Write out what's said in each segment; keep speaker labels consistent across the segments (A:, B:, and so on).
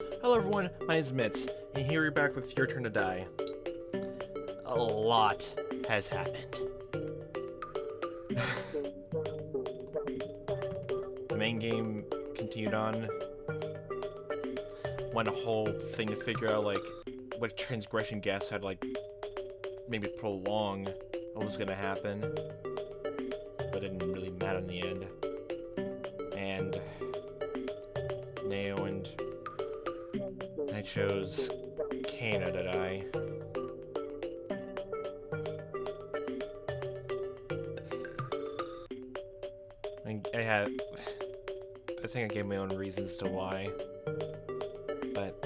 A: Hello everyone, my name is Mitz, and here we're back with Your Turn to Die. A lot has happened. The main game continued on. Went a whole thing to figure out, like, what transgression gas had, like, maybe prolong what was gonna happen. But it didn't really matter in the end. And Neo and I chose Kana to die. I think I gave my own reasons to why, but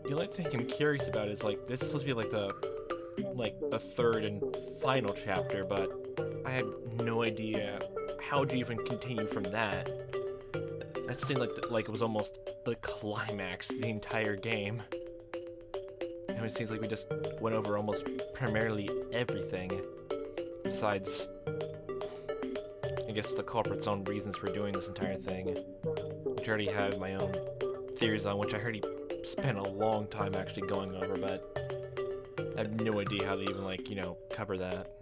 A: the only thing I'm curious about is, like, this is supposed to be like the third and final chapter, but I had no idea how to even continue from that. That seemed like it was almost the climax of the entire game. And it seems like we just went over almost primarily everything, besides, I guess, the culprit's own reasons for doing this entire thing, which I already have my own theories on, which I heard he spent a long time actually going over, but I have no idea how they even, like, cover that.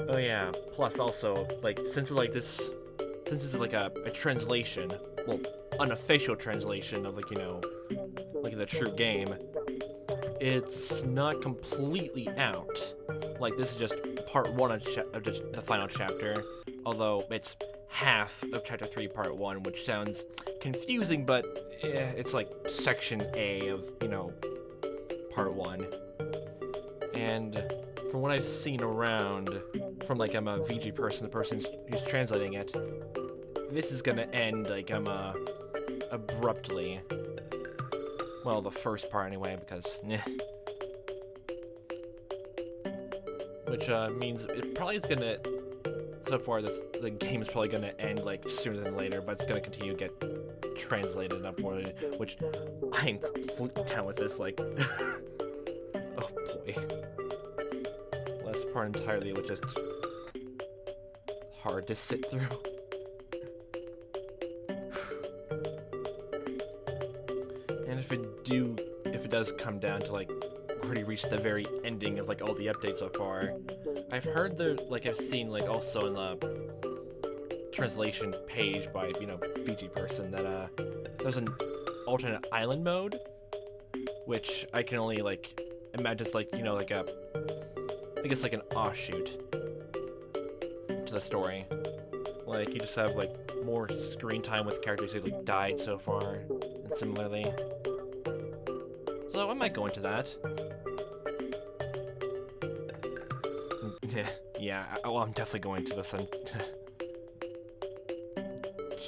A: Oh yeah, plus also, like, since it's like a translation, well, unofficial translation of, like, like the true game, it's not completely out. Like, this is just part 1 of the final chapter, although it's half of chapter 3 part 1, which sounds confusing, but it's like section A of, part 1. And from what I've seen around, from, like, I'm a VG person, the person who's translating it, this is gonna end, like, abruptly. Well, the first part anyway, because which means it probably is gonna, so far the game is probably gonna end, like, sooner than later, but it's gonna continue to get translated and uploaded, which I am completely down with this, like, oh boy. Last part entirely was just hard to sit through. And if it does come down to, like, already reached the very ending of, like, all the updates so far, I've heard I've seen, like, also in the translation page by, VG person, that, there's an alternate island mode, which I can only, like, imagine it's, like, like I guess, like, an offshoot to the story. Like, you just have, like, more screen time with characters who, like, died so far, and similarly. So I might go into that. Yeah, well, I'm definitely going to this.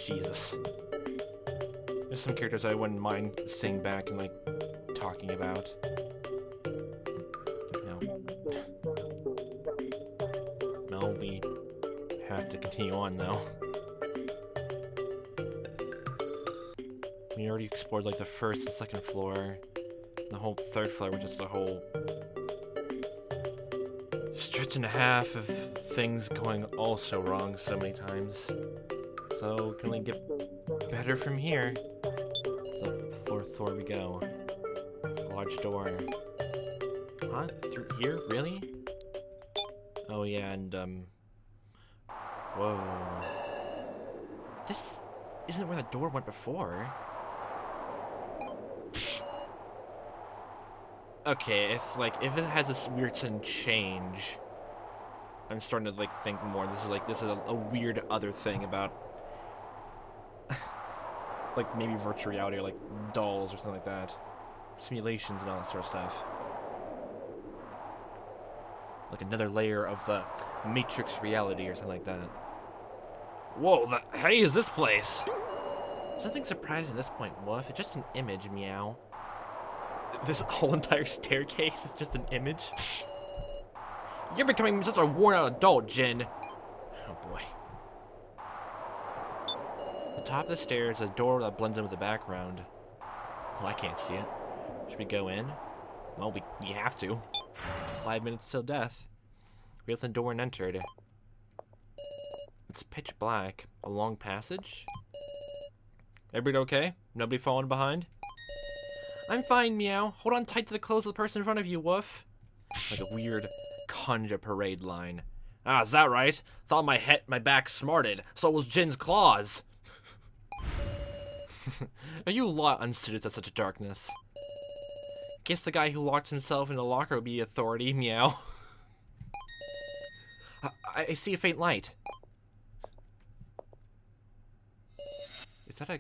A: Jesus. There's some characters I wouldn't mind seeing back and, like, talking about. No, we have to continue on, though. We already explored, like, the first and second floor. The whole third floor, which is the whole stretch and a half of things going also wrong so many times. So, can only get better from here. So, floor we go. Large door. Huh? Through here? Really? Oh yeah, and whoa. This isn't where the door went before. Okay, if it has this weird sudden change, I'm starting to, like, think more. This is a weird other thing about, like, maybe virtual reality or, like, dolls or something like that, simulations and all that sort of stuff. Like another layer of the Matrix reality or something like that. Whoa, the hey is this place? Something surprising at this point, Woof. It's just an image, meow. This whole entire staircase is just an image? You're becoming such a worn-out adult, Jin. Oh boy. At the top of the stairs, a door that blends in with the background. Well, I can't see it. Should we go in? Well, we have to. 5 minutes till death. We opened the door and entered. It's pitch black. A long passage? Everybody okay? Nobody falling behind? I'm fine, Meow. Hold on tight to the clothes of the person in front of you, Woof. Like a weird Conja parade line. Ah, is that right? Thought my back smarted, so was Jin's claws. Are you a lot unsuited to such a darkness? Guess the guy who locked himself in a locker would be authority, Meow. I see a faint light. Is that a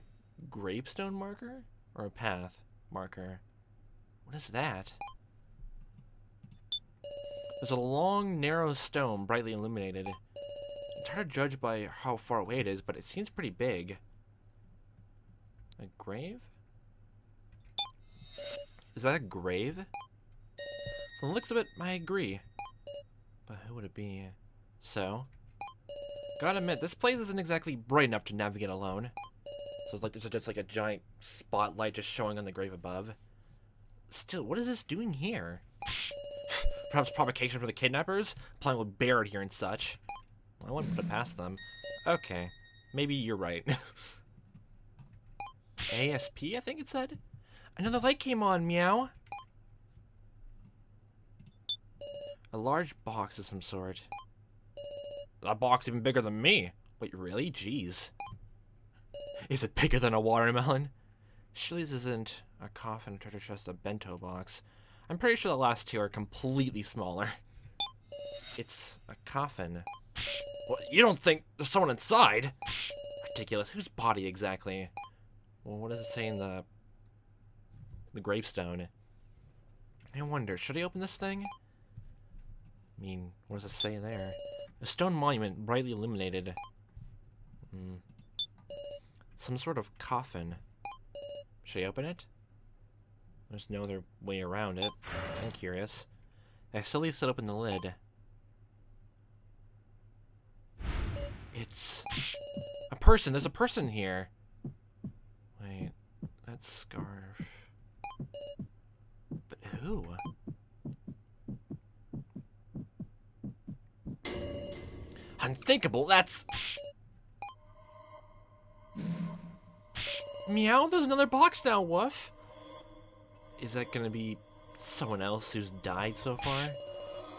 A: gravestone marker? Or a path marker? What is that? There's a long, narrow stone, brightly illuminated. It's hard to judge by how far away it is, but it seems pretty big. A grave? Is that a grave? From the looks of it, I agree. But who would it be? So? Gotta admit, this place isn't exactly bright enough to navigate alone. So it's like there's just like a giant spotlight just showing on the grave above. Still, what is this doing here? Perhaps provocation for the kidnappers? Playing with Barrett here and such. Well, I wouldn't put it past them. Okay, maybe you're right. ASP, I think it said? Another light came on, Meow. A large box of some sort. That box even bigger than me. Wait, really? Jeez. Is it bigger than a watermelon? Surely this isn't a coffin, a treasure chest, a bento box. I'm pretty sure the last two are completely smaller. It's a coffin. Well, you don't think there's someone inside? Ridiculous. Whose body exactly? Well, what does it say in the gravestone? I wonder, should I open this thing? I mean, what does it say there? A stone monument, brightly illuminated. Some sort of coffin. Should I open it? There's no other way around it. I'm curious. I slowly slid open the lid. It's a person. There's a person here. Wait, that scarf. But who? Unthinkable, that's... Meow, there's another box now, Woof. Is that gonna be someone else who's died so far?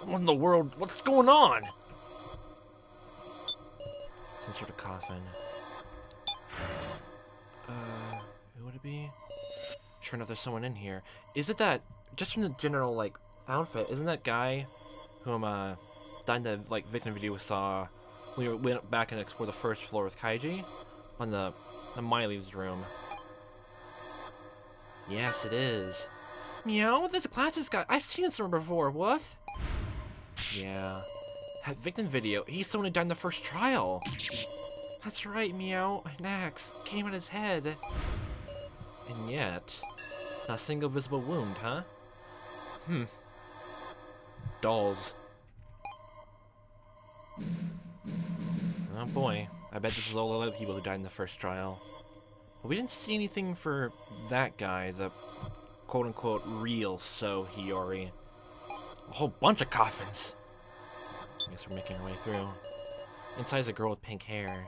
A: What in the world? What's going on? Some sort of coffin. Who would it be? Sure enough, there's someone in here. Is it that, just from the general, like, outfit, isn't that guy whom, died in the, like, victim video we saw when we went back and explored the first floor with Kaiji? On the Miley's room. Yes, it is. Meow, this glasses guy. I've seen this one before, Woof. Yeah. That victim video, he's the one who died in the first trial. That's right, Meow. An axe came at his head. And yet, not a single visible wound, huh? Dolls. Oh boy. I bet this is all the other people who died in the first trial. But we didn't see anything for that guy, the quote-unquote real So Hiyori. A whole bunch of coffins! I guess we're making our way through. Inside is a girl with pink hair.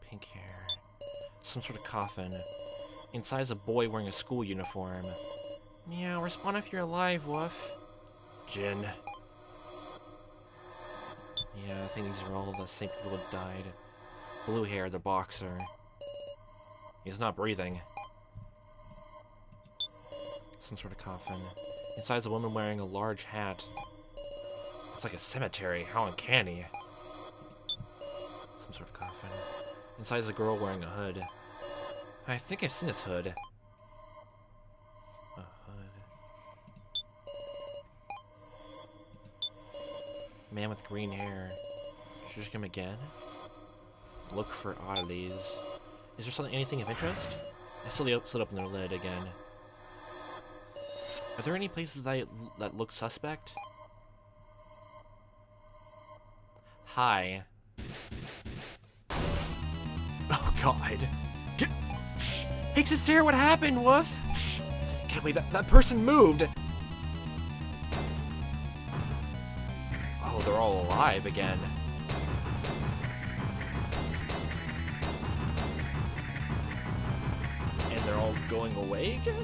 A: Pink hair. Some sort of coffin. Inside is a boy wearing a school uniform. Meow, respond if you're alive, Woof. Jin. Yeah, I think these are all the same people who died. Blue hair, the boxer. He's not breathing. Some sort of coffin. Inside is a woman wearing a large hat. It's like a cemetery. How uncanny. Some sort of coffin. Inside is a girl wearing a hood. I think I've seen this hood. A hood. Man with green hair. Should I just come again? Look for oddities. Is there anything of interest? I slowly slid open the lid again. Are there any places that look suspect? Hi. Oh god. Hey, Sarah, what happened, Woof? Can't believe that person moved. Oh, they're all alive again. going away again?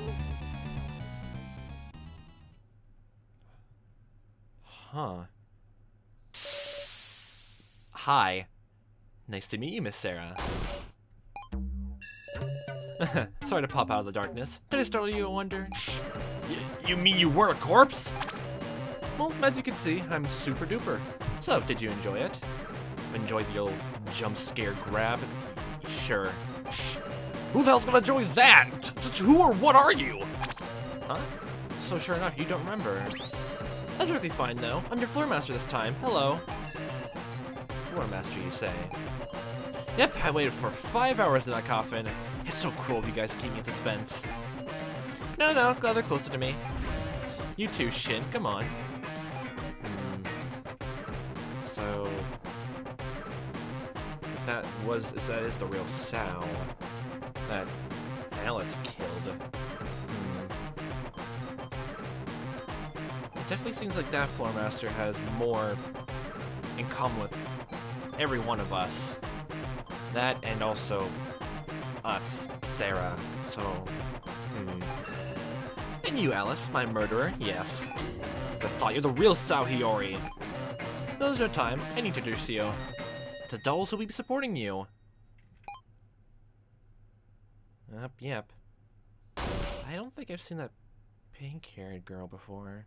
A: Huh. Hi. Nice to meet you, Miss Sarah. Sorry to pop out of the darkness. Did I startle you, I wonder? You mean you weren't a corpse? Well, as you can see, I'm super duper. So, did you enjoy it? Enjoy the old jump scare grab? Sure. Who the hell's gonna enjoy that? Who or what are you? Huh? So sure enough, you don't remember. That's really fine though. I'm your floor master this time. Hello. Floor master, you say? Yep, I waited for 5 hours in that coffin. It's so cruel of you guys to keep me in suspense. No, glad they're closer to me. You too, Shin. Come on. So, if that is the real Sao that Alice killed. It definitely seems like that floor master has more in common with every one of us. That and also us, Sarah. So, And you, Alice, my murderer, yes. I thought you're the real Sao Hiyori. There's no time. I need to introduce you to dolls who will be supporting you. Yep. I don't think I've seen that pink-haired girl before.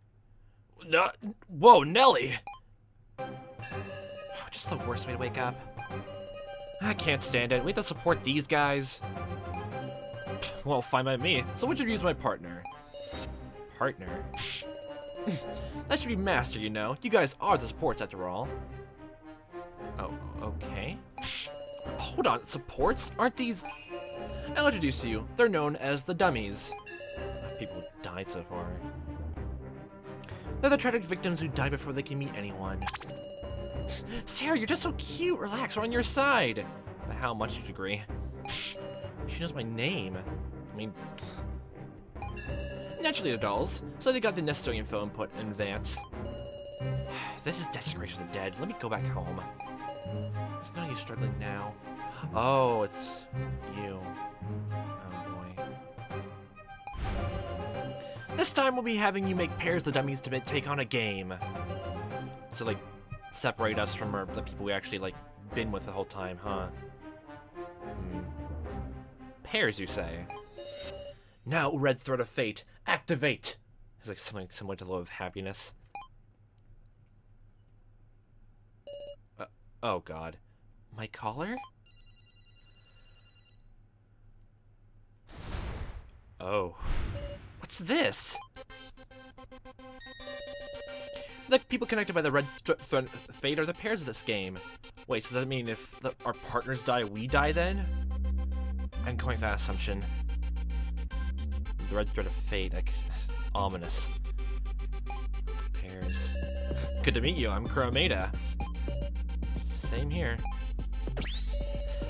A: Whoa, Nelly! Just the worst way to wake up. I can't stand it. We have to support these guys. Well, fine by me. So which of you is my partner? Partner? That should be Master, you know. You guys are the supports, after all. Oh, okay. Hold on, supports? Aren't these... I'll introduce you. They're known as the Dummies. People who died so far. They're the tragic victims who died before they can meet anyone. Sarah, you're just so cute. Relax, we're on your side. But how much you agree? She knows my name. I mean... Naturally, the dolls, so they got the necessary info input in advance. This is desecration of the dead. Let me go back home. It's not you struggling now. Oh, it's you. Oh boy. This time we'll be having you make pairs of the dummies to take on a game. So like, separate us from the people we actually like been with the whole time, huh? Pairs, you say? Now, red thread of fate, activate! It's like something similar to the love of happiness. Oh god. My collar? Oh. What's this? The people connected by the red thread of fate are the pairs of this game. Wait, so does that mean if our partners die, we die then? I'm going with that assumption. The red thread of fate, like, ominous. Pairs. Good to meet you, I'm Kuromeda. Same here.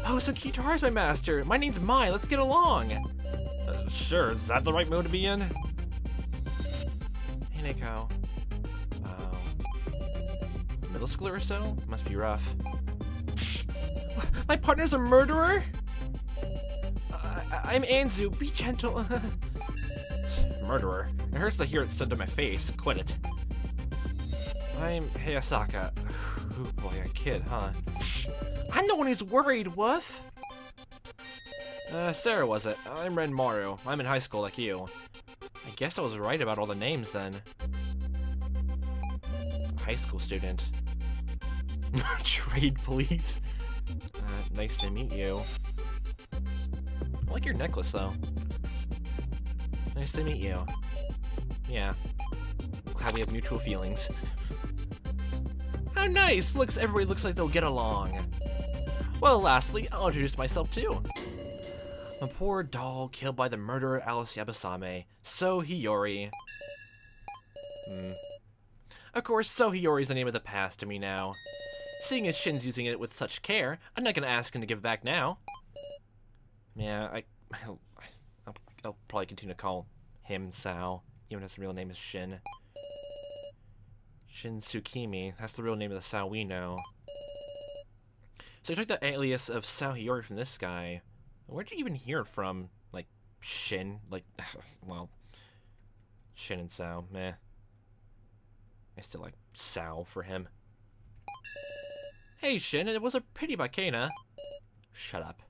A: Oh, so Kitara's my master. My name's Mai, let's get along. Sure, is that the right mode to be in? Hey, Nico. Middle schooler or so? Must be rough. My partner's a murderer? I'm Anzu, be gentle. Murderer. It hurts to hear it said to my face. Quit it. I'm Hayasaka. Oh boy, a kid, huh? I'm the one who's worried, woof. Sarah was it. I'm Ren Maru. I'm in high school like you. I guess I was right about all the names then. High school student. Trade police. Nice to meet you. I like your necklace though. Nice to meet you. Yeah. Glad we have mutual feelings. How nice! Everybody looks like they'll get along. Well, lastly, I'll introduce myself too. A poor doll killed by the murderer Alice Yabasame, So Hiyori. Of course, So Hiyori is the name of the past to me now. Seeing as Shin's using it with such care, I'm not gonna ask him to give it back now. Yeah, I'll probably continue to call him Sao, even if his real name is Shin. Shin Tsukimi, that's the real name of the Sao we know. So you took the alias of Sao Hiyori from this guy. Where'd you even hear it from? Like, Shin. Like, well, Shin and Sao, meh. I still like Sao for him. Hey, Shin, it was a pity about Kana. Shut up.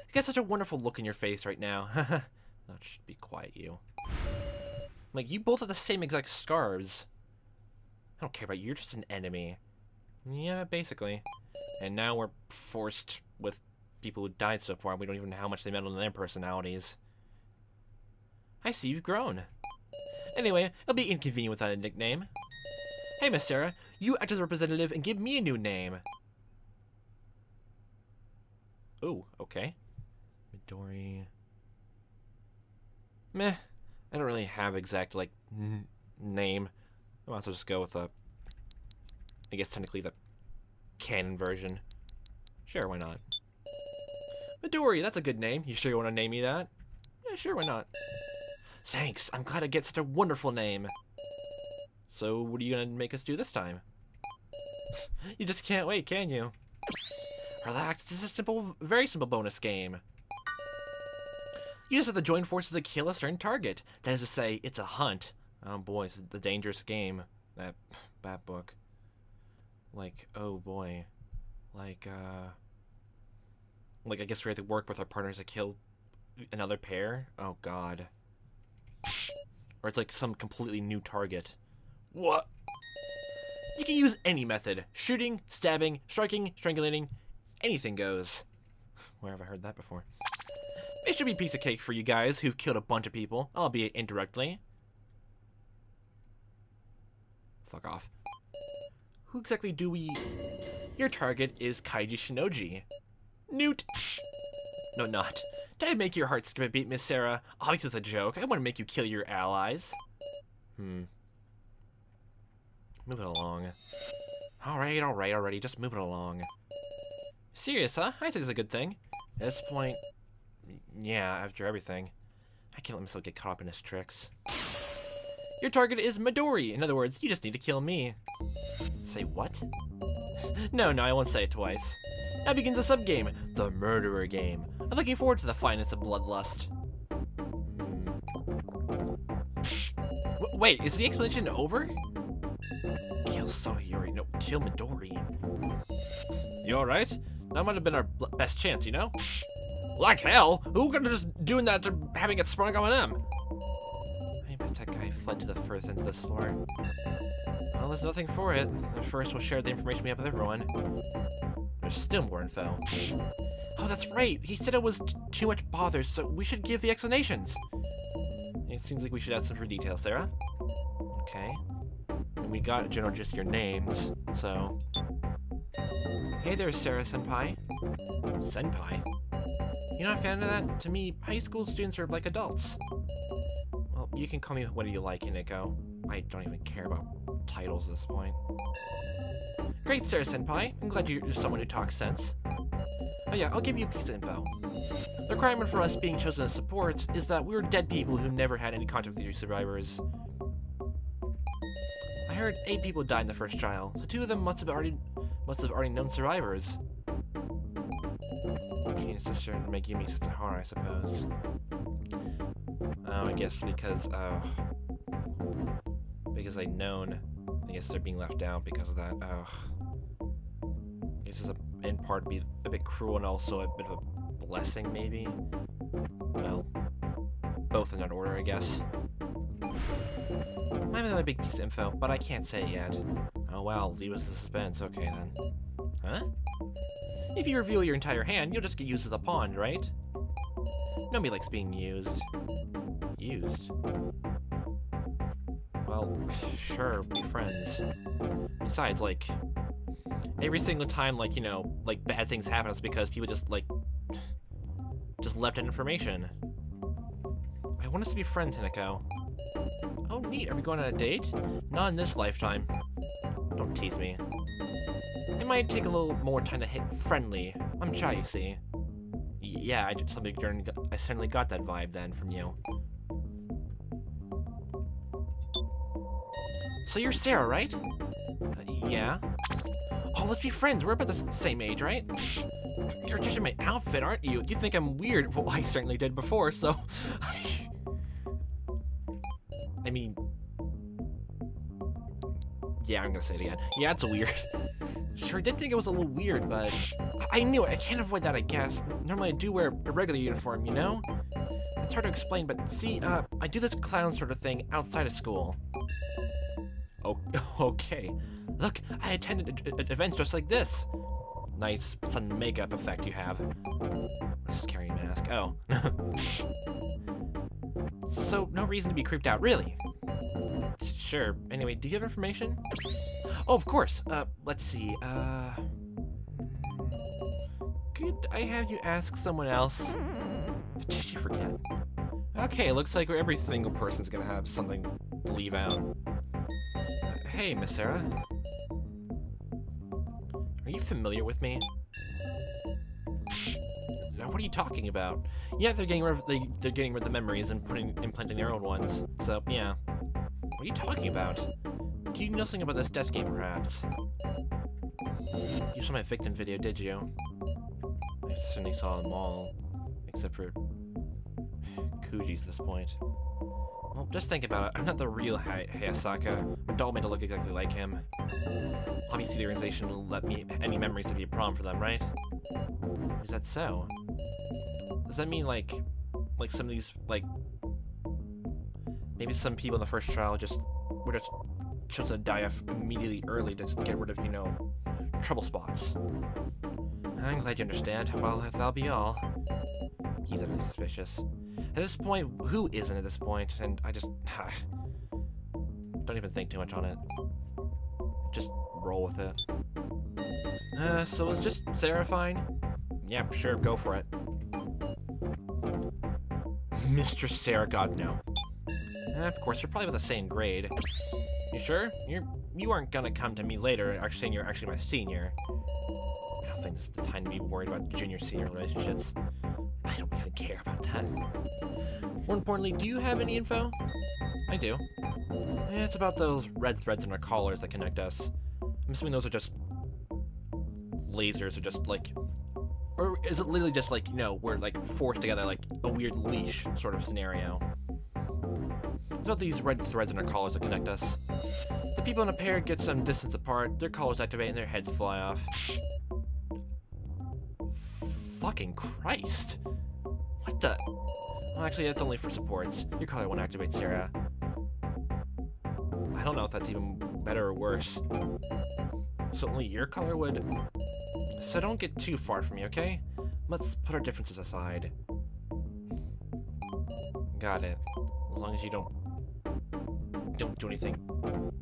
A: You got such a wonderful look in your face right now. No, just be quiet, you. Like, you both have the same exact scarves. I don't care about you, you're just an enemy. Yeah, basically. And now we're forced with people who died so far, we don't even know how much they meddled in their personalities. I see you've grown. Anyway, it'll be inconvenient without a nickname. Hey, Miss Sarah, you act as a representative and give me a new name. Ooh, okay. Midori. Meh. I don't really have exact, like, name. I might as well just go with the, I guess technically the canon version. Sure, why not? Midori, that's a good name. You sure you want to name me that? Yeah, sure, why not? Thanks, I'm glad I get such a wonderful name. So, what are you gonna make us do this time? You just can't wait, can you? Relax, it's just a simple, very simple bonus game. You just have to join forces to kill a certain target. That is to say, it's a hunt. Oh boy, it's the dangerous game. That book. Like, oh boy. Like I guess we have to work with our partners to kill another pair? Oh god. Or it's like some completely new target. What? You can use any method. Shooting, stabbing, striking, strangulating. Anything goes. Where have I heard that before? It should be a piece of cake for you guys who've killed a bunch of people, albeit indirectly. Fuck off. Who exactly do we... Your target is Kaiji Shinoji. Newt! No, not. Did I make your heart skip a beat, Miss Sarah? Obviously it's a joke. I want to make you kill your allies. Move it along. Alright, already. Just move it along. Serious, huh? I think it's a good thing. At this point... Yeah, after everything. I can't let myself get caught up in his tricks. Your target is Midori. In other words, you just need to kill me. Say what? No, I won't say it twice. Now begins a sub-game, the Murderer Game. I'm looking forward to the finest of bloodlust. Wait, is the explanation over? Kill Sohiyori, no, kill Midori. You alright? That might have been our best chance, you know? Like hell? Who could have just doing that to having it sprung on him? I bet that guy fled to the furthest end of this floor. Well, there's nothing for it. At first, we'll share the information we have with everyone. There's still more info. Oh, that's right. He said it was too much bother, so we should give the explanations. It seems like we should add some free details, Sarah. Okay. And we got general just your names, so... Hey there, Sarah-senpai. Senpai? You're not a fan of that? To me, high school students are like adults. Well, you can call me what you like, Hinako. I don't even care about titles at this point. Great, Sarah-senpai. I'm glad you're someone who talks sense. Oh yeah, I'll give you a piece of info. The requirement for us being chosen as supports is that we were dead people who never had any contact with your survivors. I heard 8 people died in the first trial, so 2 of them must have already known survivors. Kina's sister and Megumi Setsahara, I suppose. Oh, I guess because they'd known. I guess they're being left out because of that. I guess it's in part be a bit cruel and also a bit of a blessing, maybe. Well, both in that order, I guess. I have another big piece of info, but I can't say it yet. Oh wow, leave us the suspense. Okay then. Huh? If you reveal your entire hand, you'll just get used as a pawn, right? Nobody likes being used. Used? Well, sure, be friends. Besides, like, every single time, like, you know, like, bad things happen, it's because people just, like, just left out information. I want us to be friends, Hinako. Oh, neat. Are we going on a date? Not in this lifetime. Don't tease me. It might take a little more time to hit friendly. I'm shy, you see. Yeah, I certainly got that vibe then from you. So you're Sarah, right? Yeah. Oh, let's be friends. We're about the same age, right? You're judging my outfit, aren't you? You think I'm weird. Well, I certainly did before, so... I mean... Yeah, I'm gonna say it again. Yeah, it's weird. Sure, I did think it was a little weird, but... I knew it. I can't avoid that, I guess. Normally I do wear a regular uniform, you know? It's hard to explain, but see, I do this clown sort of thing outside of school. Oh, okay. Look, I attended events just like this. Nice sun makeup effect you have. Scary mask. Oh. So, no reason to be creeped out, really? Sure. Anyway, do you have information? Oh, of course. Let's see. Could I have you ask someone else? Did you forget? Okay, looks like every single person's gonna have something to leave out. Hey, Miss Sarah. Are you familiar with me? Now, what are you talking about? Yeah, they're getting rid of the memories and implanting their own ones. So, yeah. What are you talking about? Do you know something about this death game, perhaps? You saw my victim video, did you? I certainly saw them all, except for Kuji's at this point. Well, just think about it. I'm not the real Hayasaka. My doll made to look exactly like him. Obviously, the organization will let me any memories to be a problem for them, right? Is that so? Does that mean like some of these maybe some people in the first trial were just chosen to die off immediately early to just get rid of, you know, trouble spots? I'm glad you understand. Well, if that'll be all. He's utterly suspicious. At this point, who isn't at this point? And I just... don't even think too much on it. Just roll with it. So is just Sarah fine? Yeah, sure, go for it. Mistress Sarah, God, no. Of course, you're probably about the same grade. You sure? You aren't gonna come to me later saying you're actually my senior. I don't think this is the time to be worried about junior-senior relationships. I don't even care about that. More importantly, do you have any info? I do. It's about those red threads in our collars that connect us. I'm assuming those are just lasers, or just like... Or is it literally just like, you know, we're like forced together like a weird leash sort of scenario? It's about these red threads in our collars that connect us. The people in a pair get some distance apart, their collars activate and their heads fly off. Fucking Christ! What the? Well, actually, that's only for supports. Your collar won't activate, Sarah. I don't know if that's even better or worse. So only your color would... So don't get too far from me, okay? Let's put our differences aside. Got it. As long as you don't do anything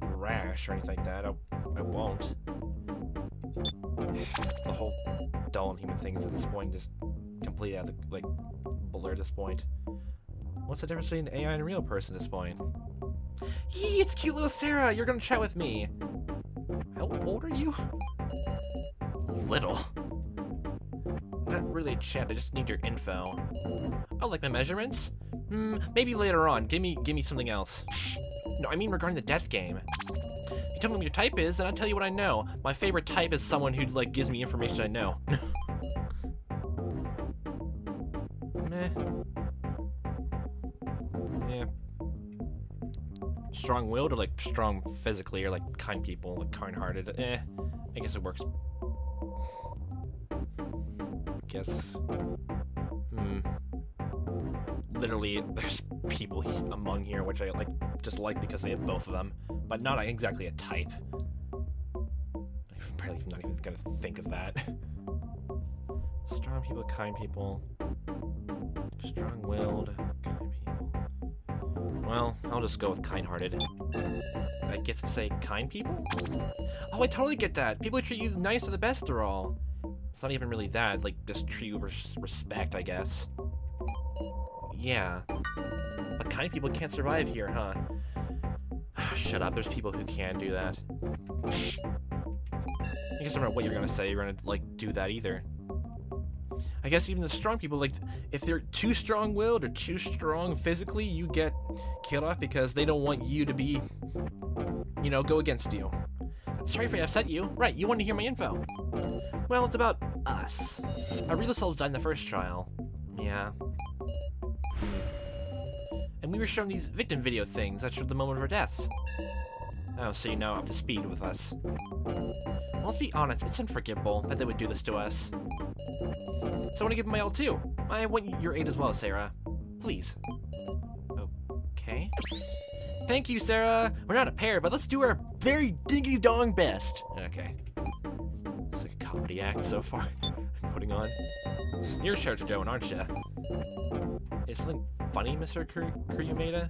A: rash or anything like that, I won't. The whole dull and human things at this point just completely out of the, like, blur at this point. What's the difference between AI and a real person at this point? Yee, it's cute little Sarah! You're gonna chat with me! How old are you? Little. Not really a chat, I just need your info. Oh, like my measurements? Maybe later on. Give me something else. No, I mean regarding the death game. You tell me what your type is, and I'll tell you what I know. My favorite type is someone who, like, gives me information I know. Meh. Yeah. Strong-willed or, like, strong physically, or, like, kind people, like, kind-hearted. I guess it works. Guess. Literally, there's people among here which I just like because they have both of them, but not exactly a type. I'm barely not even gonna think of that. Strong people, kind people. Strong-willed, kind people. Well, I'll just go with kind-hearted. I get to say kind people? Oh, I totally get that. People who treat you nice are the best after all. It's not even really that, like, just treat you with respect, I guess. Yeah. But kind people can't survive here, huh? Shut up, there's people who can do that. I guess I don't know what you're gonna say, you're gonna, like, do that either. I guess even the strong people, like, if they're too strong-willed or too strong physically, you get killed off because they don't want you to be, you know, go against you. Sorry if I upset you. Right, you want to hear my info. Well, it's about us. Our real cells died in the first trial. Yeah. And we were shown these victim video things that showed the moment of our deaths. Oh, so you're now up to speed with us. Well, let's be honest, it's unforgivable that they would do this to us. So I want to give them my all too. I want your aid as well, Sarah. Please. Okay. Thank you, Sarah. We're not a pair, but let's do our very dingy-dong best. Okay. It's like a comedy act so far I'm putting on. You're Character Joan, aren't you? Is something funny, Mr. Kurumeda?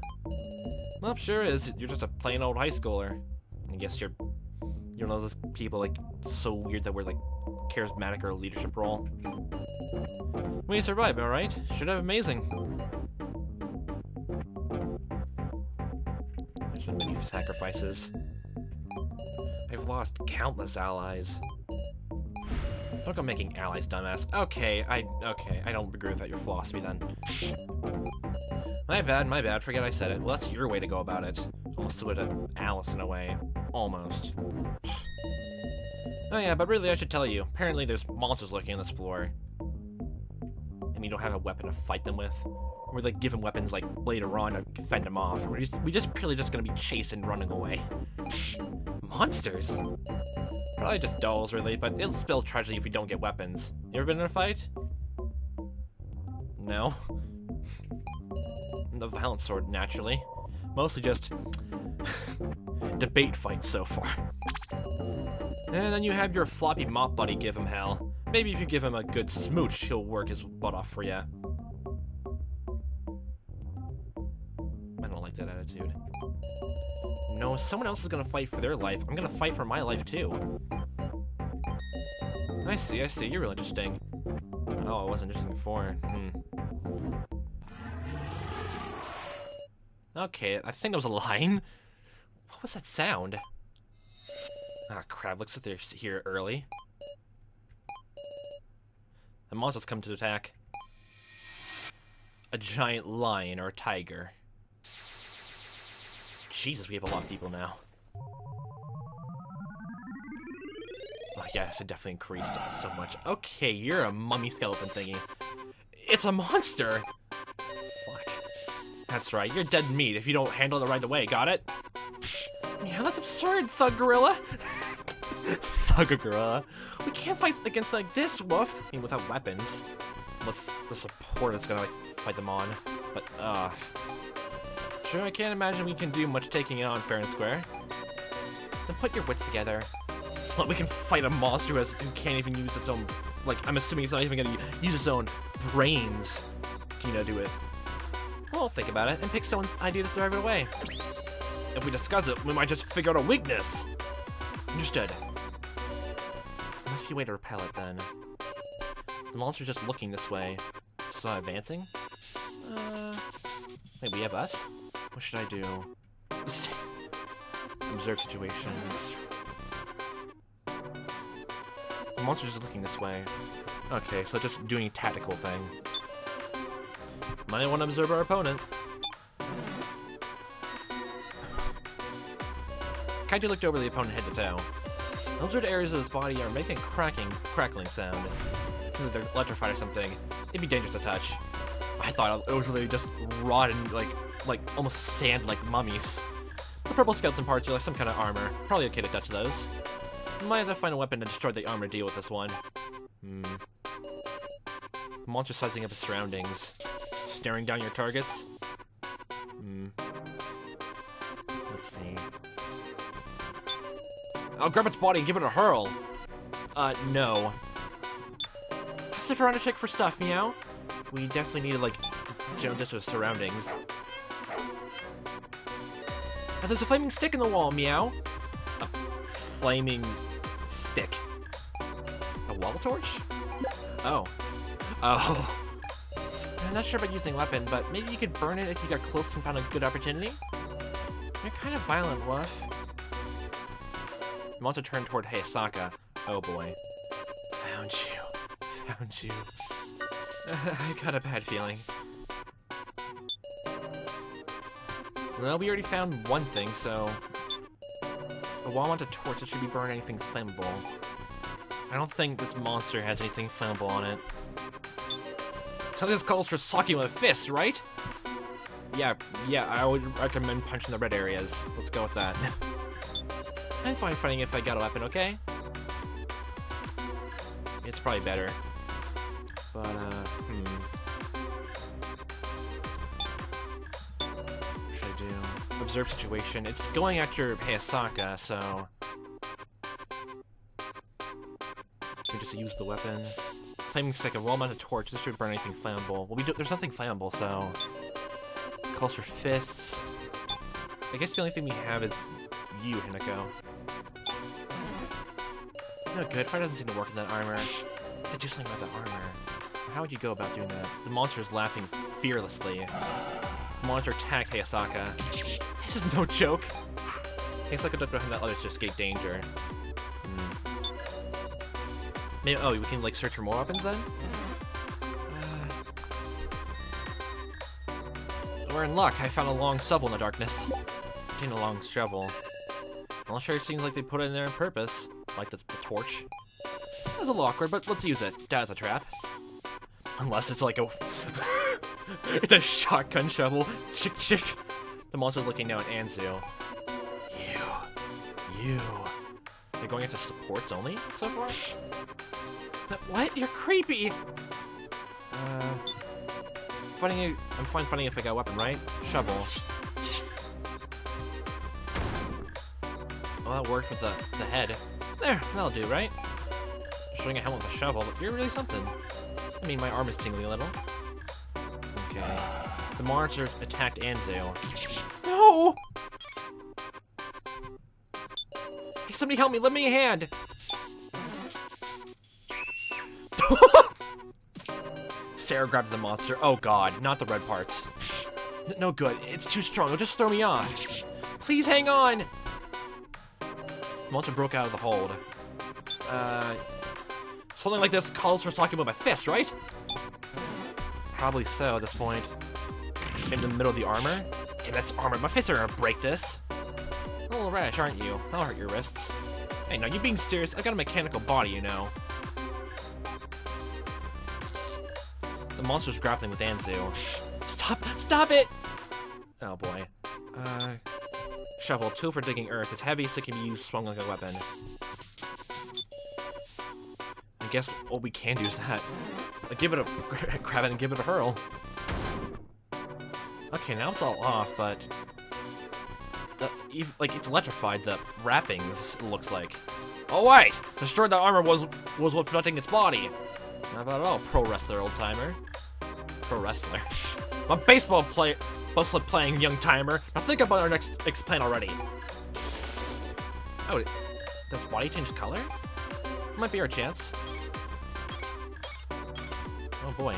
A: Well, sure is. You're just a plain old high schooler. I guess you're one of those people, like, so weird that we're, like, charismatic or a leadership role. We survived, alright? Should have amazing. There's been many sacrifices. I've lost countless allies. Don't go making allies, dumbass. Okay, I don't agree with that, your philosophy then. My bad, forget I said it. Well, that's your way to go about it. Almost switched Alice in a way. Almost. Oh yeah, but really I should tell you, apparently there's monsters lurking on this floor. And we don't have a weapon to fight them with. We're like given weapons like later on to fend them off. We just purely just gonna be chased and running away. Monsters? Probably just dolls really, but it'll spell tragedy if we don't get weapons. You ever been in a fight? No. The violent sort, naturally. Mostly just debate fights so far. And then you have your floppy mop buddy give him hell. Maybe if you give him a good smooch, he'll work his butt off for you. I don't like that attitude. No, someone else is gonna fight for their life. I'm gonna fight for my life too. I see. You're real interesting. Oh, it wasn't interesting before. Okay, I think that was a line. What was that sound? Ah, crap, looks like they're here early. The monsters come to attack. A giant lion or a tiger. Jesus, we have a lot of people now. Oh, yes, it definitely increased so much. Okay, you're a mummy skeleton thingy. It's a monster! Fuck. That's right, you're dead meat if you don't handle it right away, got it? Yeah, that's absurd, Thug Gorilla. Thug Gorilla. We can't fight against like this, woof. I mean, without weapons. Unless the support is gonna like fight them on. But, sure, I can't imagine we can do much taking it on fair and square. Then put your wits together. Well, we can fight a monster who can't even use its own, like, I'm assuming it's not even gonna use its own brains. You know, do it. Well, think about it and pick someone's idea to drive it away. If we discuss it, we might just figure out a weakness. Understood. There must be a way to repel it then. The monster's just looking this way. It's not advancing? Wait, we have us? What should I do? Observe situation. The monster's just looking this way. Okay, so just doing a tactical thing. Might want to observe our opponent. Kaiju looked over the opponent head to toe. Observed areas of his body are making a crackling sound. Either they're electrified or something. It'd be dangerous to touch. I thought it was literally just rotten, like almost sand like mummies. The purple skeleton parts are like some kind of armor. Probably okay to touch those. Might have to find a weapon to destroy the armor to deal with this one. Monster sizing up his surroundings. Staring down your targets. Let's see. I'll grab its body and give it a hurl. No. Pass it around to check for stuff, meow. We definitely need to, like, jump this with surroundings. Oh, there's a flaming stick in the wall, meow. A flaming stick. A wall torch? Oh. Oh. I'm not sure about using a weapon, but maybe you could burn it if you got close and found a good opportunity? You're kind of violent, Woof. The monster turned toward Hayasaka. Oh boy. Found you. Found you. I got a bad feeling. Well, we already found one thing, so... while I'm on the torch, it should be burning anything flammable. I don't think this monster has anything flammable on it. So this calls for socking with a fist, right? Yeah, I would recommend punching the red areas. Let's go with that. I'm fine fighting if I got a weapon, okay? It's probably better. But, what should I do? Observe situation. It's going after Hayasaka, so... we just use the weapon. Flaming stick, a well-mounted torch. This should burn anything flammable. Well, there's nothing flammable, so... calls for fists. I guess the only thing we have is you, Hinako. No good. Fire doesn't seem to work in that armor. To do something about that armor. How would you go about doing that? The monster is laughing fearlessly. The monster attacked Hayasaka. This is no joke. Hayasaka ducked behind that others to escape danger. Maybe, oh, we can like search for more weapons then? We're in luck. I found a long shovel in the darkness. A long shovel. Well, sure, it seems like they put it in there on purpose. Like the torch. That's a little awkward, but let's use it. That's a trap. Unless it's like a... it's a shotgun shovel. Chick chick. The monster's looking now at Anzu. You. They're going into supports only so far? What? You're creepy! I'm fine fighting if I got a weapon, right? Shovel. Well, that worked with the head. There, that'll do, right? Showing a helmet with a shovel, but you're really something. I mean, my arm is tingling a little. Okay. The monster attacked Anzu. No! Hey, somebody help me! Lend me a hand! Sarah grabbed the monster. Oh god, not the red parts. No good. It's too strong. It'll just throw me off. Please hang on! The monster broke out of the hold. Something like this calls for talking with my fist, right? Probably so at this point. In the middle of the armor? Damn, that's armor. My fists are gonna break this. A little rash, aren't you? I'll hurt your wrists. Hey, no, you being serious? I've got a mechanical body, you know. The monster's grappling with Anzu. Stop it! Oh boy. Shovel, tool for digging earth. It's heavy, so it can be used swung like a weapon. I guess all we can do is that. Give it a grab it and give it a hurl. Okay, now it's all off, but like it's electrified. The wrappings looks like. Oh wait, destroyed the armor was what protecting its body. Not about all, pro wrestler, old timer. Pro wrestler. I'm a baseball player, mostly playing young timer. Now think about our next plan already. Oh, does body change color? Might be our chance. Oh boy.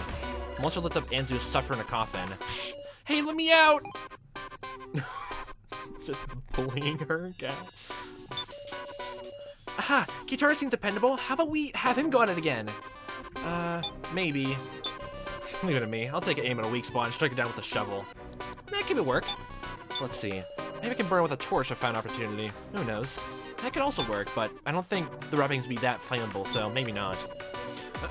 A: Monster lifts up Anzu suffer in a coffin. Hey, let me out! Just bullying her, gal. Aha! Kitara seems dependable. How about we have him go at it again? Maybe. Leave it to me. I'll take an aim at a weak spot and strike it down with a shovel. That could work. Let's see. Maybe I can burn with a torch if I find opportunity. Who knows? That could also work, but I don't think the wrappings would be that flammable, so maybe not.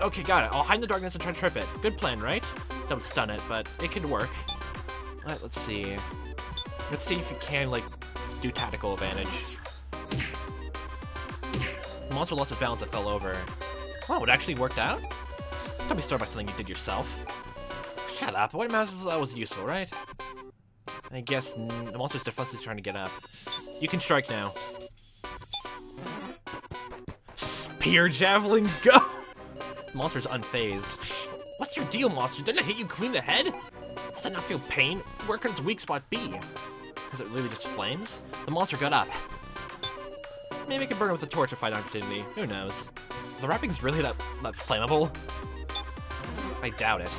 A: Okay, got it. I'll hide in the darkness and try to trip it. Good plan, right? That would stun it, but it could work. Alright, let's see. Let's see if you can, like, do tactical advantage. The monster lost its balance and fell over. Oh, it actually worked out? Don't be started by something you did yourself. Shut up. What matters is that was useful, right? I guess the monster's defense is trying to get up. You can strike now. Spear javelin, go! The monster's unfazed. What's your deal, monster? Didn't I hit you clean in the head? Does it not feel pain? Where could its weak spot be? Is it really just flames? The monster got up. Maybe I can burn it with a torch if I find opportunity. Who knows? Is the wrappings really that flammable? I doubt it.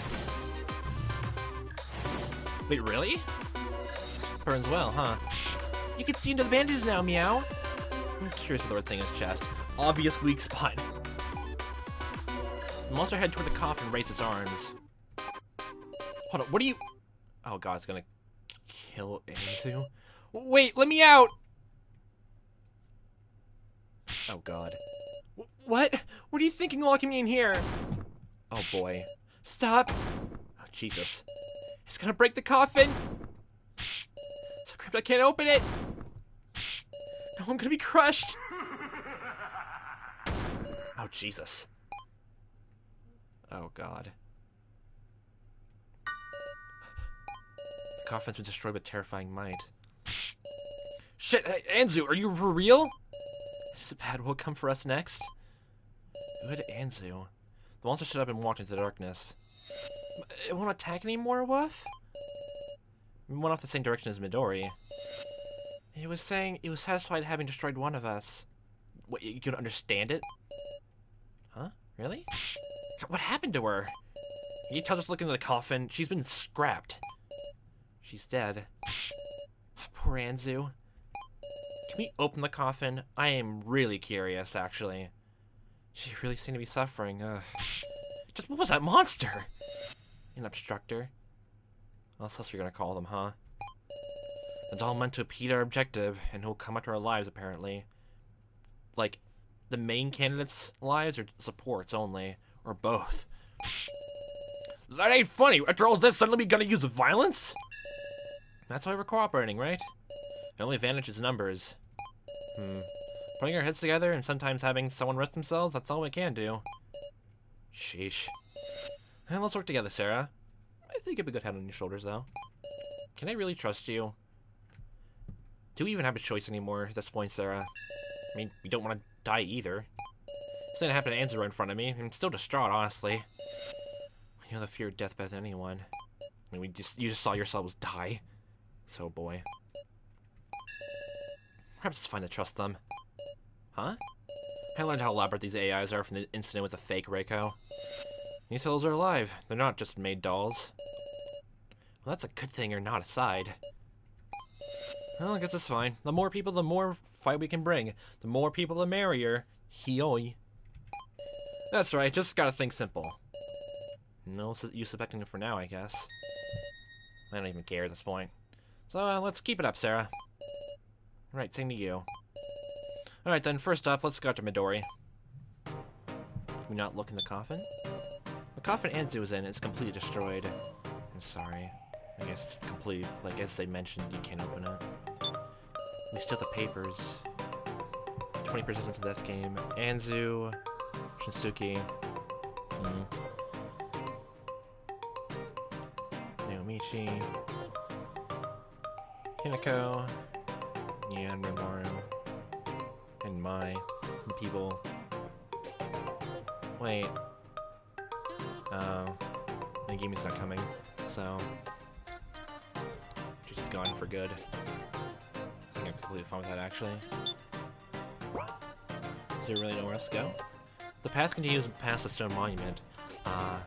A: Wait, really? Burns well, huh? You can see into the bandages now, meow. I'm curious what the red thing in his chest. Obvious weak spot. The monster headed toward the coffin and raised its arms. Hold on, what are you... Oh god, it's gonna kill Anzu. Wait, let me out! Oh god. What? What are you thinking locking me in here? Oh boy. Stop! Oh Jesus. It's gonna break the coffin! So cramped I can't open it! No, I'm gonna be crushed! Oh Jesus. Oh god. The coffin's been destroyed with terrifying might. Shit, Anzu, are you for real? Is it bad? Will it come for us next? Good Anzu. The monster stood up and walked into the darkness. It won't attack anymore, Woof? It went off the same direction as Midori. It was saying it was satisfied having destroyed one of us. What, you could understand it? Huh? Really? What happened to her? You tell just looking at the coffin, she's been scrapped. She's dead. Poor Anzu. Can we open the coffin? I am really curious, actually. She really seemed to be suffering. Just what was that monster? An obstructor? What else are you gonna call them, huh? It's all meant to impede our objective, and who'll come into our lives, apparently. Like, the main candidates' lives or supports only? Or both? That ain't funny! After all this, suddenly we gonna use violence? That's why we're cooperating, right? The only advantage is numbers. Putting our heads together and sometimes having someone rest themselves, that's all we can do. Sheesh. Well, let's work together, Sarah. I think you have a good head on your shoulders, though. Can I really trust you? Do we even have a choice anymore at this point, Sarah? I mean, we don't want to die either. This didn't happen to Anzu right in front of me. I'm still distraught, honestly. You know the fear of death better than anyone. I mean, you just saw yourselves die. So, boy. Perhaps it's fine to trust them. Huh? I learned how elaborate these AIs are from the incident with the fake Reiko. These fellows are alive. They're not just made dolls. Well, that's a good thing or not aside. Well, I guess it's fine. The more people, the more fight we can bring. The more people, the merrier. Hioi. That's right, just gotta think simple. No use suspecting it for now, I guess. I don't even care at this point. So, let's keep it up, Sarah. Right, same to you. Alright then, first up, let's go to Midori. Can we not look in the coffin? The coffin Anzu was in is completely destroyed. I'm sorry. I guess it's complete, like as they mentioned, you can't open it. We still have the papers. 20 persistence of death game. Anzu, Shinsuke, Naomichi, Hinako, and Rimmaru, and Mai, and people. Wait. Nagimi's not coming, so she's just gone for good. I think I'm completely fine with that, actually. Is there really nowhere else to go? The path continues past the stone monument. I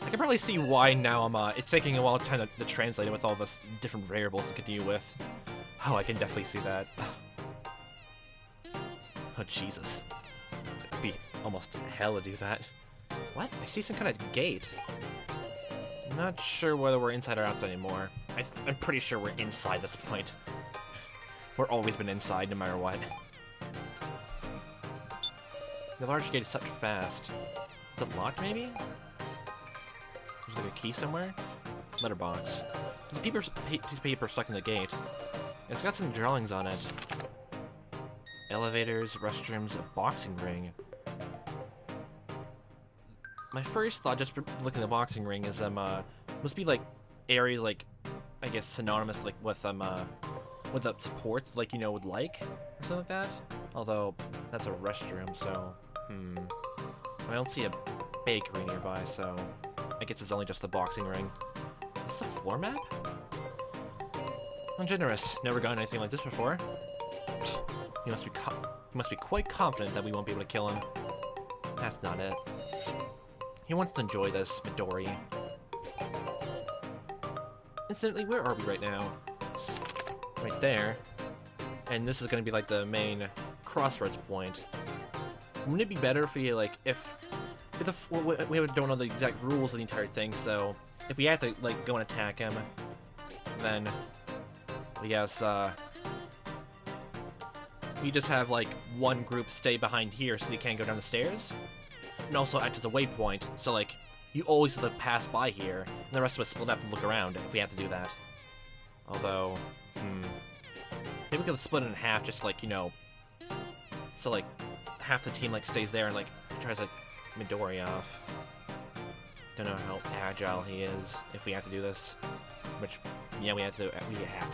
A: can probably see why now it's taking a while to translate it with all this different variables to continue with. Oh, I can definitely see that. Oh, Jesus. It's like be almost hell to do that. What? I see some kind of gate. I'm not sure whether we're inside or outside anymore. I'm pretty sure we're inside this point. We've always been inside, no matter what. The large gate is such fast. Is it locked, maybe? Is there a key somewhere? Letterbox. There's a piece of paper stuck in the gate. It's got some drawings on it. Elevators, restrooms, a boxing ring. My first thought, just looking at the boxing ring, is must be like areas like, I guess synonymous like with the supports, like, you know, with like or something like that. Although that's a restroom, so I don't see a bakery nearby, so I guess it's only just the boxing ring. Is this a floor map? I'm generous. Never gotten anything like this before. You must be quite confident that we won't be able to kill him. That's not it. He wants to enjoy this, Midori. Incidentally, where are we right now? Right there. And this is going to be like the crossroads point. Wouldn't it be better if we, like, we don't know the exact rules of the entire thing, so if we had to, like, go and attack him, then I guess, you just have, like, one group stay behind here so they can't go down the stairs. And also act as a waypoint, so, like, you always have to pass by here, and the rest of us split up and look around if we have to do that. Although, maybe we could split it in half, just, like, you know, so, like, half the team, like, stays there and, like, tries to Midori off. Don't know how agile he is if we have to do this. Which, yeah, we have to at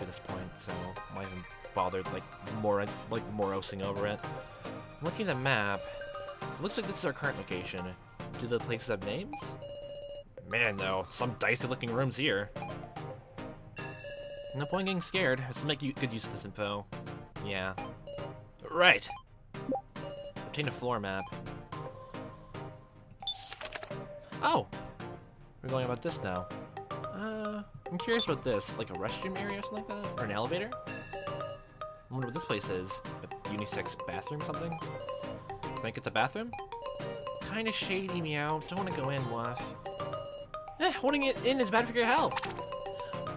A: this point, so why even bother, like, morosing over it. Looking at the map, it looks like this is our current location. Do the places have names? Man, though, some dicey-looking rooms here. No point getting scared. Let's make good use of this info. Yeah. Right! Obtain a floor map. Oh! We're going about this now. I'm curious about this. Like a restroom area or something like that? Or an elevator? I wonder what this place is. A unisex bathroom or something? Think it's a bathroom? Kinda shady, meow. Don't wanna go in, Wuff. Holding it in is bad for your health.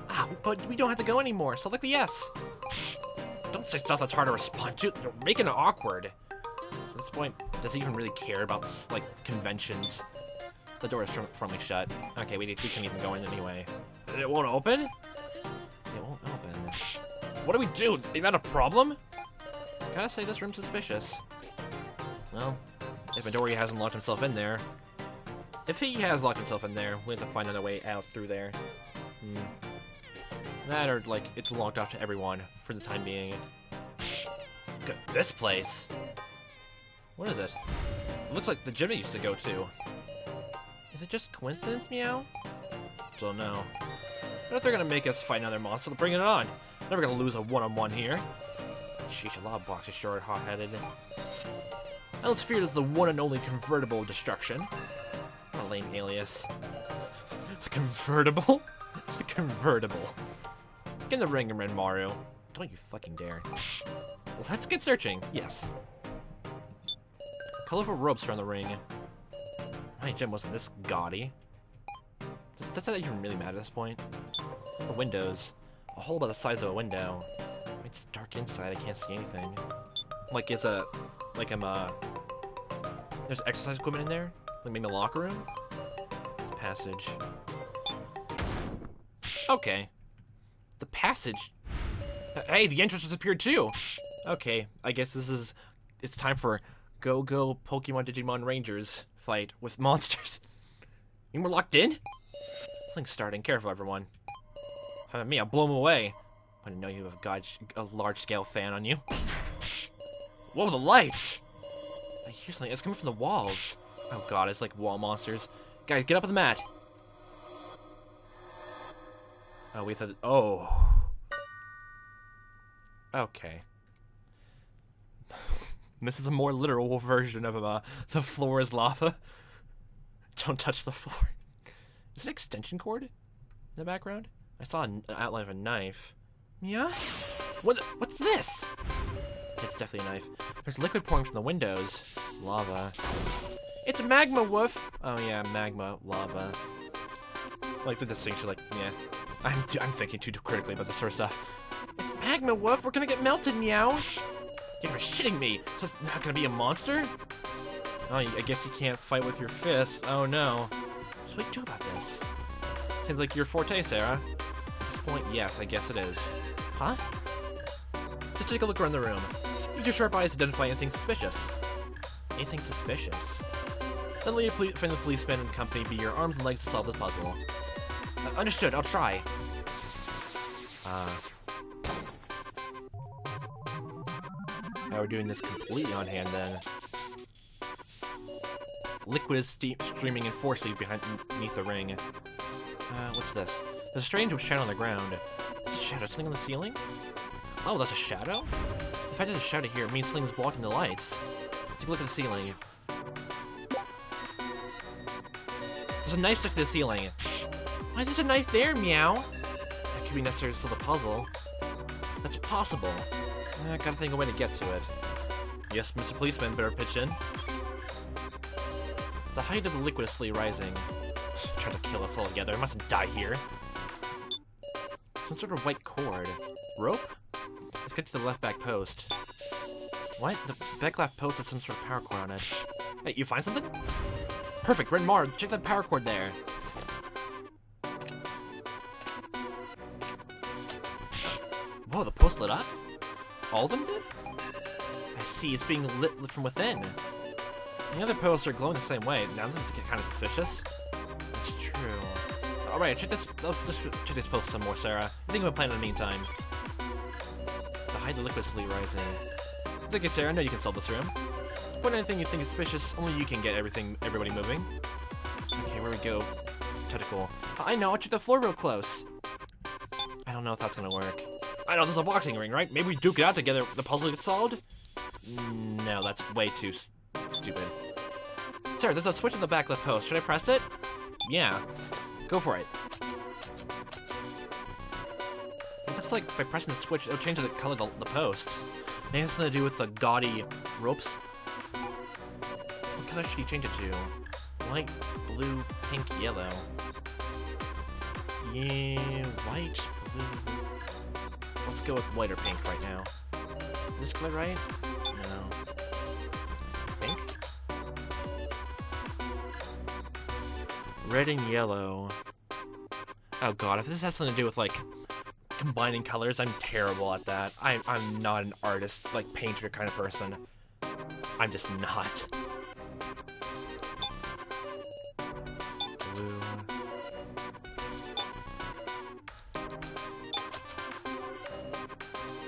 A: Ah, but we don't have to go anymore. Select the yes. Don't say stuff that's hard to respond to. You're making it awkward. At this point, does he even really care about, like, conventions? The door is firmly shut. Okay, we can't even go in anyway. It won't open? It won't open. What do we do? Is that a problem? Gotta say, this room's suspicious. Well, if Midori hasn't locked himself in there. If he has locked himself in there, we have to find another way out through there. That or, like, it's locked off to everyone for the time being. This place? What is it? It looks like the gym I used to go to. Is it just coincidence, meow? Don't know. But if they're gonna make us fight another monster, they'll bring it on. Never gonna lose a one-on-one here. Sheesh, a lot of boxes short, hot-headed. Else feared is the one and only convertible of destruction. What a lame alias. It's a convertible? It's a convertible. Get in the ring, Ren Maru. Don't you fucking dare. Well, let's get searching. Yes. Colorful ropes around the ring. My gym wasn't this gaudy. Does that even really matter at this point? The windows. A hole about the size of a window. It's dark inside, I can't see anything. Like, there's exercise equipment in there? Like maybe a locker room? Passage. Okay. The passage? Hey, the entrance disappeared too! Okay, I guess it's time for Go Pokemon Digimon Rangers fight with monsters. You mean we're locked in? Thing's starting. Careful, everyone. Me, I'll blow him away. I didn't know you have a large-scale fan on you. Whoa, the lights! I hear something. It's coming from the walls. Oh god, it's like wall monsters. Guys, get up on the mat. Oh, we thought. Oh. Okay. This is a more literal version of the floor is lava. Don't touch the floor. Is it an extension cord in the background? I saw an outline of a knife. Yeah? What's this? It's definitely a knife. There's liquid pouring from the windows. Lava. It's magma, Woof. Oh yeah, magma, lava. Like the distinction, like, yeah. I'm thinking too critically about this sort of stuff. It's magma, Woof. We're gonna get melted, meow. You're shitting me. So it's not gonna be a monster? Oh, I guess you can't fight with your fists. Oh no. So what do you do about this? Seems like your forte, Sarah. At this point, yes, I guess it is. Huh? Just take a look around the room. Use your sharp eyes to identify anything suspicious. Anything suspicious? Then let your friend the policeman and company be your arms and legs to solve the puzzle. Understood, I'll try. Now we're doing this completely on hand then. Liquid is streaming and forcefully beneath the ring. What's this? There's a strange shadow on the ground. It's a shadow. Something on the ceiling? Oh, that's a shadow? If I did a shadow here, it means something's blocking the lights. Let's take a look at the ceiling. There's a knife stuck to the ceiling. Why is there a knife there, meow? That could be necessary to solve the puzzle. That's possible. I gotta think of a way to get to it. Yes, Mr. Policeman, better pitch in. The height of the liquid is slowly rising. Trying to kill us all together. It mustn't die here. Some sort of white cord. Rope? Let's get to the left back post. What? The back left post has some sort of power cord on it. Hey, you find something? Perfect, Red Mar, check that power cord there. Whoa, the post lit up? All of them did? I see, it's being lit from within. The other posts are glowing the same way. Now this is kind of suspicious. That's true. Alright, check this. Let's check this post some more, Sarah. Think of a plan in the meantime. The hide the liquid slowly rising. It's okay, Sarah. I know you can solve this room. But anything you think is suspicious, only you can get everybody moving. Okay, where we go? Tentacle. I know. I'll check the floor real close. I don't know if that's gonna work. I know there's a boxing ring, right? Maybe we duke it out together. The puzzle gets solved. No, that's way too stupid. Sarah, there's a switch on the back left post. Should I press it? Yeah. Go for it. It looks like by pressing the switch, it'll change the color of the posts. Maybe it has something to do with the gaudy ropes. What color should you change it to? White, blue, pink, yellow. Yeah, white, blue. Let's go with white or pink right now. This color right? No. Pink? Red and yellow. Oh god, if this has something to do with, like, combining colors, I'm terrible at that. I'm not an artist, like, painter kind of person. I'm just not. Blue.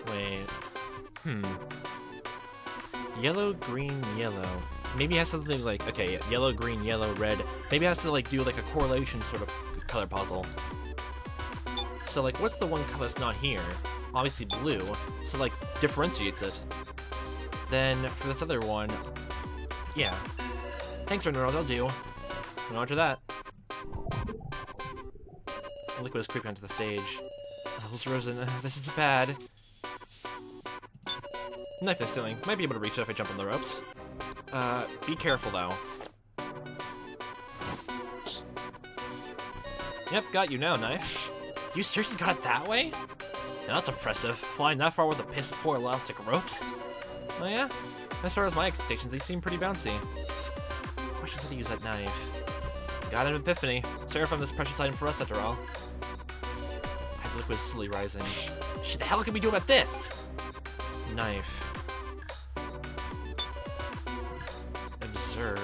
A: Wait. Yellow, green, yellow. Maybe it has something like, okay, yeah, yellow, green, yellow, red. Maybe it has to, like, do, like, a correlation sort of color puzzle. So, like, what's the one color that's not here? Obviously blue, so, like, differentiates it. Then, for this other one, yeah. Thanks, Renero, that'll do. And on to that. The liquid is creeping onto the stage. Levels risen. This is bad. Knife is ceiling. Might be able to reach it if I jump on the ropes. Be careful, though. Yep, got you now, knife. You seriously got it that way? Now that's impressive. Flying that far with the piss poor elastic ropes. Oh yeah? As far as my expectations, they seem pretty bouncy. Questions how to use that knife. Got an epiphany. Sarah found this precious item for us, after all. The liquid is slowly rising. Shit, the hell can we do about this? Knife. Observe.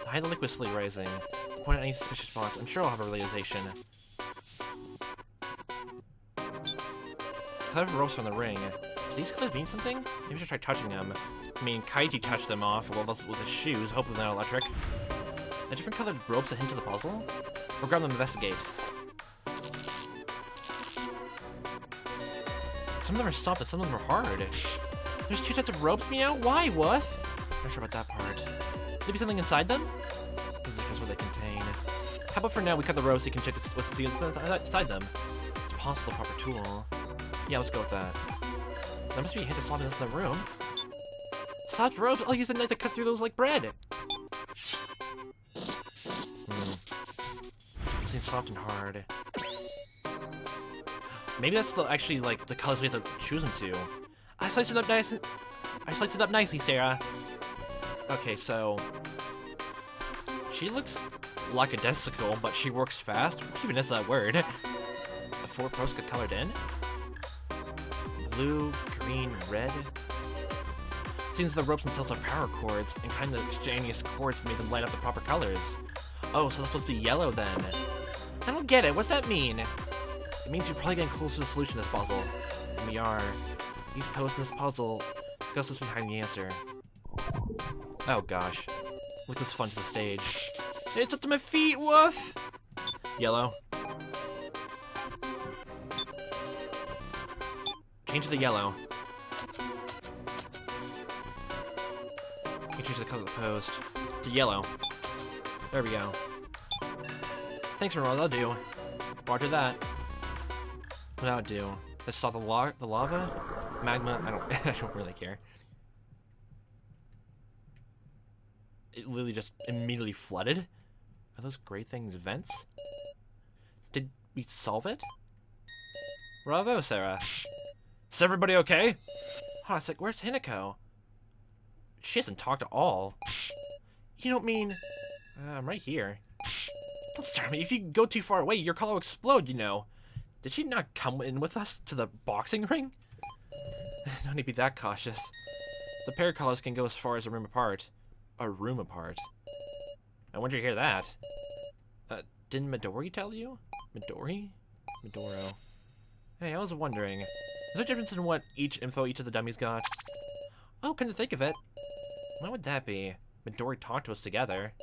A: Hide the liquid slowly rising. Point at any suspicious spots. I'm sure I'll have a realization. Clever ropes from the ring. Do these colors mean something? Maybe I should try touching them. I mean, Kaiji touched them off with his shoes. Hopefully they're not electric. A different colored ropes a hint to the puzzle? Or grab them and investigate. Some of them are soft and some of them are hard. There's two types of ropes, Meow? Why, what? Not sure about that part. Maybe something inside them? There's a difference what they contain. How about for now we cut the ropes so you can check what's inside them? It's possible the proper tool. Yeah, let's go with that. There must be a hint of softness in the room. Soft ropes? I'll use a knife to cut through those like bread. Soft and hard. Maybe that's actually like the colors we have to choose them to. I sliced it up nice. I sliced it up nicely, Sarah. Okay, so she looks lackadaisical, but she works fast. What even is that word? The four posts get colored in. Blue, green, red. Seems the ropes themselves are power cords, and kind of extraneous cords made them light up the proper colors. Oh, so that's supposed to be yellow then. I don't get it. What's that mean? It means you're probably getting closer to the solution of this puzzle. And we are. These posts in this puzzle goes what's behind the answer. Oh gosh. Look what's fun to the stage. It's up to my feet, woof! Yellow. Change to the yellow. You change the color of the post to yellow. There we go. Thanks, Monroe. That'll do. Roger that. What that would do? Let's stop the lava? Magma? I don't really care. It literally just immediately flooded? Are those gray things vents? Did we solve it? Bravo, Sarah. Is everybody okay? Hold on a sec, where's Hinako? She hasn't talked at all. You don't mean... I'm right here. Don't start me. If you go too far away, your collar will explode, you know. Did she not come in with us to the boxing ring? No need to be that cautious. The pair of collars can go as far as a room apart. A room apart. I wonder you hear that. Didn't Midori tell you? Midori? Midoro. Hey, I was wondering. Is there a difference in what info each of the dummies got? Oh, couldn't think of it. What would that be? Midori talked to us together.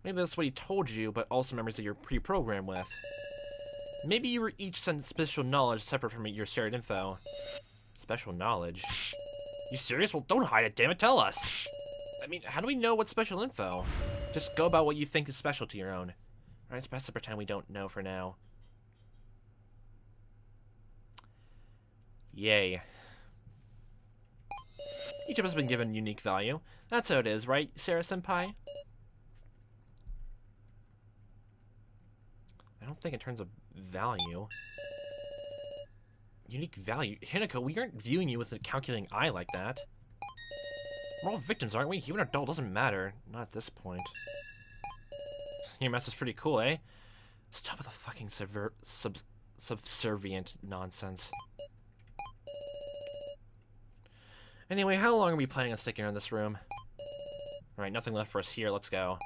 A: Maybe that's what he told you, but also memories that you're pre-programmed with. Maybe you were each sent special knowledge separate from your shared info. Special knowledge? You serious? Well, don't hide it, damn it, tell us! I mean, how do we know what's special info? Just go about what you think is special to your own. Right, it's best to pretend we don't know for now. Yay. Each of us has been given unique value. That's how it is, right, Sarah-senpai? I don't think in terms of value. Unique value? Hinako, we aren't viewing you with a calculating eye like that. We're all victims, aren't we? Human or adult doesn't matter. Not at this point. Your mess is pretty cool, eh? Stop with the fucking subservient nonsense. Anyway, how long are we planning on sticking around this room? Alright, nothing left for us here. Let's go.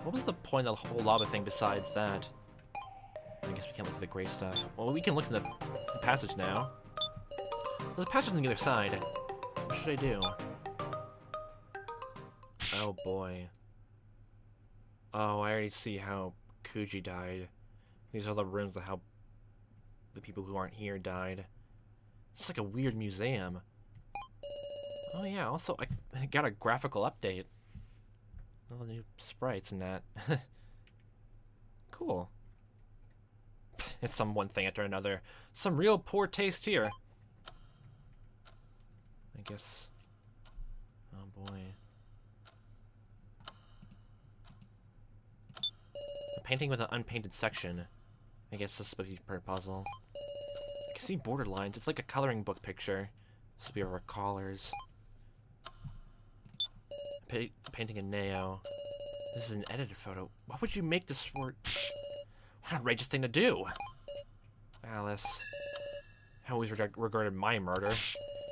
A: What was the point of the whole lava thing besides that? I guess we can't look at the gray stuff. Well, we can look in the passage now. There's a passage on the other side. What should I do? Oh boy. Oh, I already see how Kuji died. These are the rooms of how the people who aren't here died. It's like a weird museum. Oh yeah, also I got a graphical update. All the new sprites and that. Cool. It's some one thing after another. Some real poor taste here. I guess. Oh boy. A painting with an unpainted section. I guess this is supposed to be per puzzle. I can see border lines. It's like a coloring book picture. This will be our collars. Painting a Neo. This is an edited photo. Why would you make this for... What an outrageous thing to do! Alice. I always regarded my murder.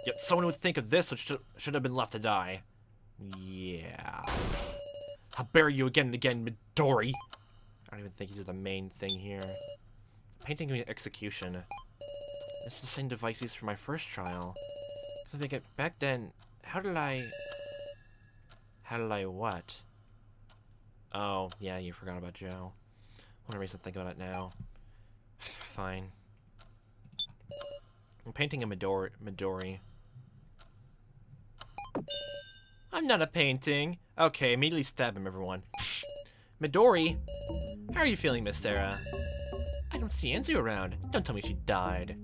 A: Yet someone would think of this which should have been left to die. Yeah. I'll bury you again and again, Midori! I don't even think he's the main thing here. Painting an execution. It's the same device used for my first trial. I think back then, how did I what? Oh, yeah, you forgot about Joe. One reason to think about it now. Fine. I'm painting a Midori. I'm not a painting. Okay, immediately stab him, everyone. Midori! How are you feeling, Miss Sarah? I don't see Enzu around. Don't tell me she died.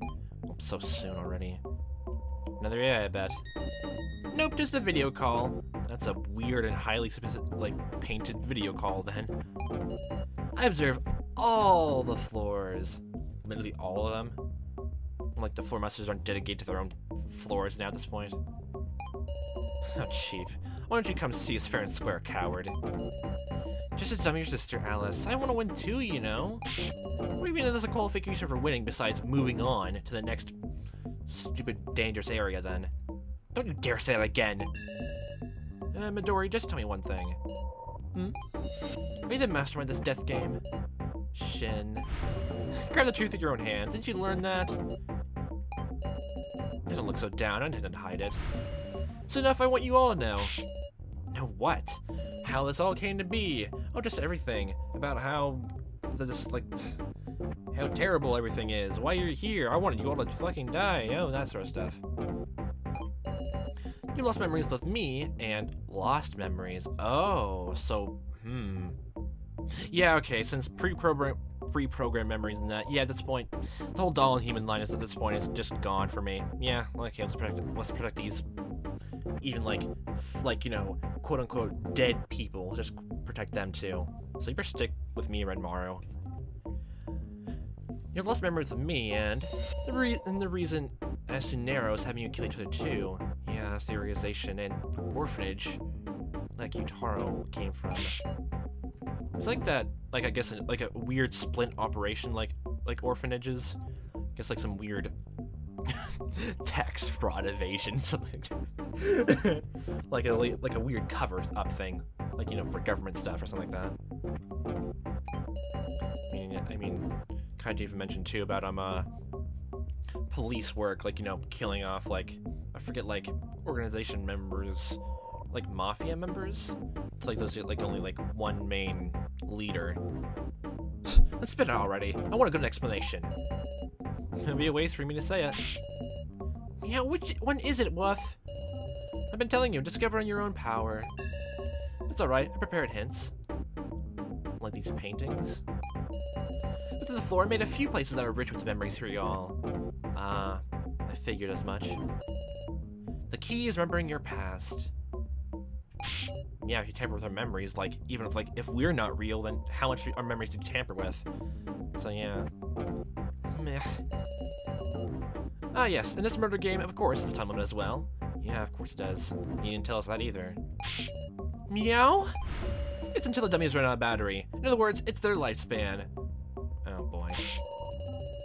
A: Oh, so soon already. Another AI, I bet. Nope, just a video call. That's a weird and highly painted video call, then. I observe all the floors. Literally all of them. Like, the floor masters aren't dedicated to their own floors now at this point. How cheap. Why don't you come see us fair and square, coward? Just as dumb your sister, Alice. I want to win too, you know? What do you mean there's a qualification for winning besides moving on to the next stupid, dangerous area, then? Don't you dare say that again! Midori, just tell me one thing. Are you the mastermind of this death game? Shin. Grab the truth in your own hands. Didn't you learn that? You don't look so down. I didn't hide it. It's enough. I want you all to know. Know what? How this all came to be. Oh, just everything. About how... how terrible everything is. Why you're here. I wanted you all to fucking die. Oh, that sort of stuff. You lost memories with me, and lost memories. Oh, so, Yeah, okay, since pre-programmed memories and that, yeah, at this point, the whole doll and human line is at this point is just gone for me. Yeah, okay, let's protect these, even like, you know, quote-unquote dead people. Just protect them too. So you better stick with me, Red Maru. You have lost memories of me, and the reason Asunero is having you kill each other too. Yeah, that's the organization and orphanage like Utaro came from. It's like that, like I guess like a weird splint operation, like orphanages. I guess like some weird tax fraud evasion, something. like a weird cover up thing, like for government stuff or something like that. I mean, Kaiji even mentioned too about police work, like killing off like I forget like organization members, like mafia members. It's like those like only like one main leader. Let's spit it out already. I want a good explanation. It'll be a waste for me to say it. Yeah, which one is it, Wuff? I've been telling you, discover on your own power. It's alright, I prepared hints. Like these paintings. Look at the floor, I made a few places that are rich with memories for y'all. I figured as much. The key is remembering your past. Yeah, if you tamper with our memories, like, even if we're not real, then how much our memories did you tamper with? So yeah. Meh. Ah yes, in this murder game, of course, it's a time limit as well. Yeah, of course it does. You didn't tell us that either. Meow? It's until the dummies run out of battery. In other words, it's their lifespan. Oh boy.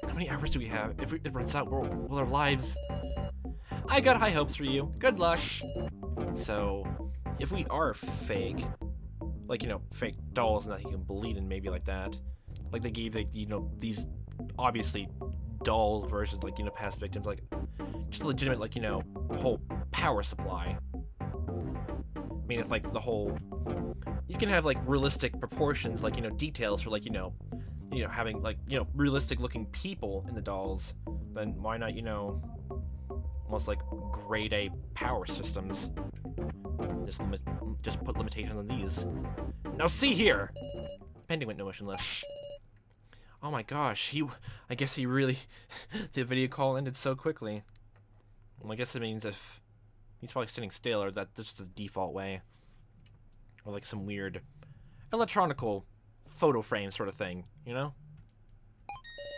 A: How many hours do we have? If it runs out, will our lives... I got high hopes for you. Good luck. So, if we are fake, like, fake dolls and that you can bleed in maybe like that, like they gave, like, these obviously doll versions, like, past victims, like, just a legitimate, like, whole power supply. I mean, if, like, the whole, you can have, like, realistic proportions, like, details for, like, having, like, realistic looking people in the dolls, then why not, almost like grade A power systems? Just put limitations on these. Now see here! Pending went motionless. Oh my gosh, I guess he really, the video call ended so quickly. Well, I guess it means if he's probably sitting still, or that's just the default way. Or like some weird electronical photo frame sort of thing,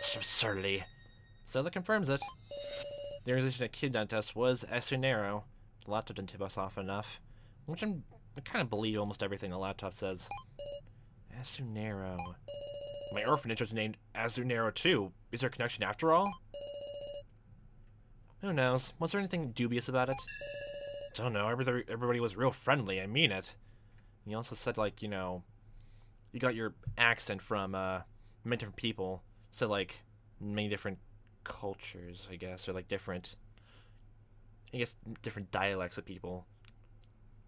A: Such absurdity. So that confirms it. The organization that kidnapped us was Asunero. The laptop didn't tip us off enough. Which I kind of believe almost everything the laptop says. Asunero. My orphanage was named Asunero too. Is there a connection after all? Who knows? Was there anything dubious about it? Don't know. Everybody was real friendly. I mean it. You also said, like, you got your accent from many different people. So, like, many different cultures, I guess, or like different dialects of people.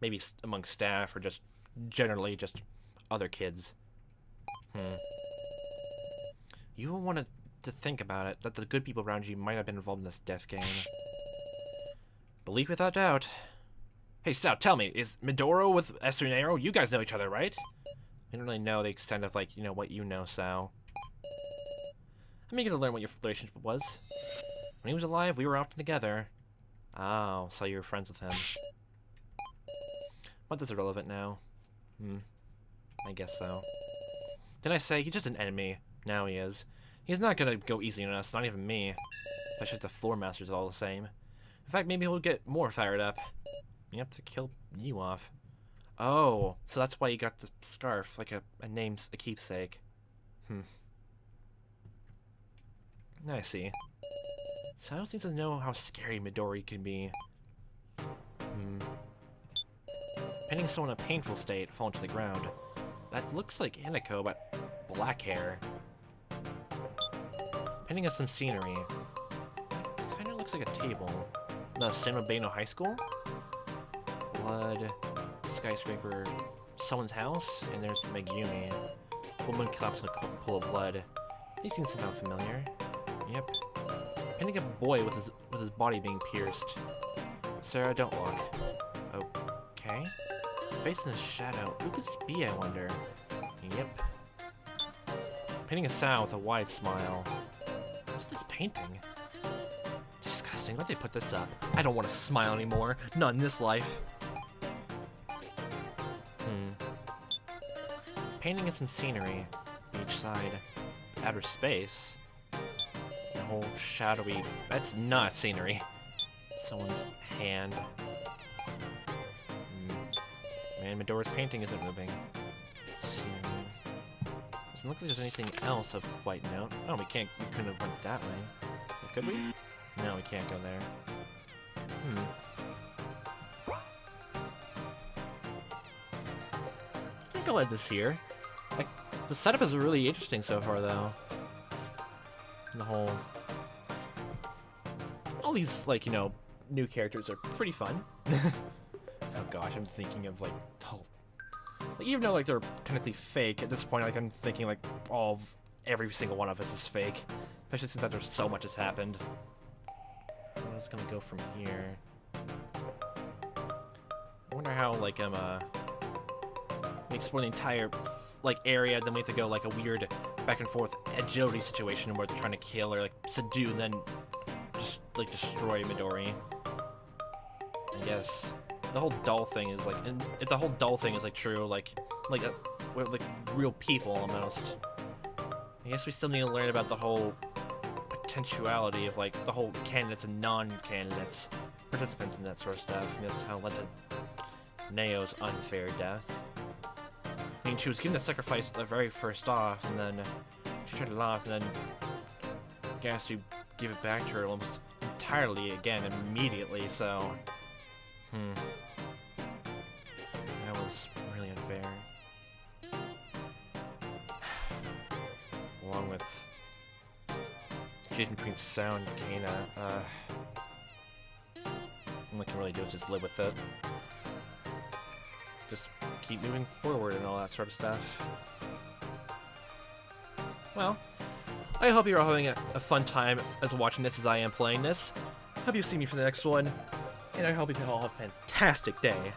A: Maybe among staff or just generally just other kids. You wanted to think about it, that the good people around you might have been involved in this death game. Believe without doubt. Hey, Sal, tell me, is Midoro with Asunero? You guys know each other, right? I don't really know the extent of, like, what you know, Sal. I'm eager to learn what your relationship was. When he was alive, we were often together. Oh, so you were friends with him. What is irrelevant now? I guess so. Didn't I say he's just an enemy? Now he is. He's not gonna go easy on us, not even me. Especially the floor masters all the same. In fact, maybe he'll get more fired up. Yep, to kill you off. Oh, so that's why you got the scarf, like a keepsake. I see. So I don't seem to know how scary Midori can be. Pinning someone in a painful state, falling to the ground. That looks like Hinako, but black hair. Painting us some scenery. Kinda looks like a table. The San Beno High School? Blood. Skyscraper. Someone's house? And there's Megumi. Woman collapsed in a pool of blood. These seem somehow familiar. Yep. Painting a boy with his body being pierced. Sarah, don't look. Okay. Face in the shadow. Who could this be, I wonder? Yep. Painting a sow with a wide smile. What's this painting? Disgusting. Why'd they put this up? I don't want to smile anymore. Not in this life. Painting us some scenery. Each side. Outer space. whole shadowy... That's not scenery. Someone's hand. Man, Midori's painting isn't moving. Scenery. Doesn't look like there's anything else of quite note. Oh, we couldn't have went that way. Could we? No, we can't go there. I think I'll end this here. The setup is really interesting so far, though. The whole... All these, like, you know, new characters are pretty fun. Oh gosh, I'm thinking of, like, the whole... Like, even though, like, they're technically fake, at this point, like, I'm thinking, like, every single one of us is fake. Especially since there's so much has happened. I'm just gonna go from here. I wonder how, like, we explore the entire, like, area, then we have to go, like, a weird back and forth agility situation where they're trying to kill or, like, subdue and then just, like, destroy Midori. I guess the whole doll thing is, like, and if the whole doll thing is, like, true, we're, like, real people almost. I guess we still need to learn about the whole potentiality of, like, the whole candidates and non-candidates, participants and that sort of stuff. I mean, that's how it led to Neo's unfair death. I mean, she was given the sacrifice the very first off, and then she turned it off, and then Gasu gave it back to her almost entirely again immediately, so... That was really unfair. Along with choosing between Sound and Kana, all I can really do is just live with it. Just keep moving forward and all that sort of stuff. Well, I hope you're all having a fun time as watching this as I am playing this. Hope you see me for the next one, and I hope you all have a fantastic day.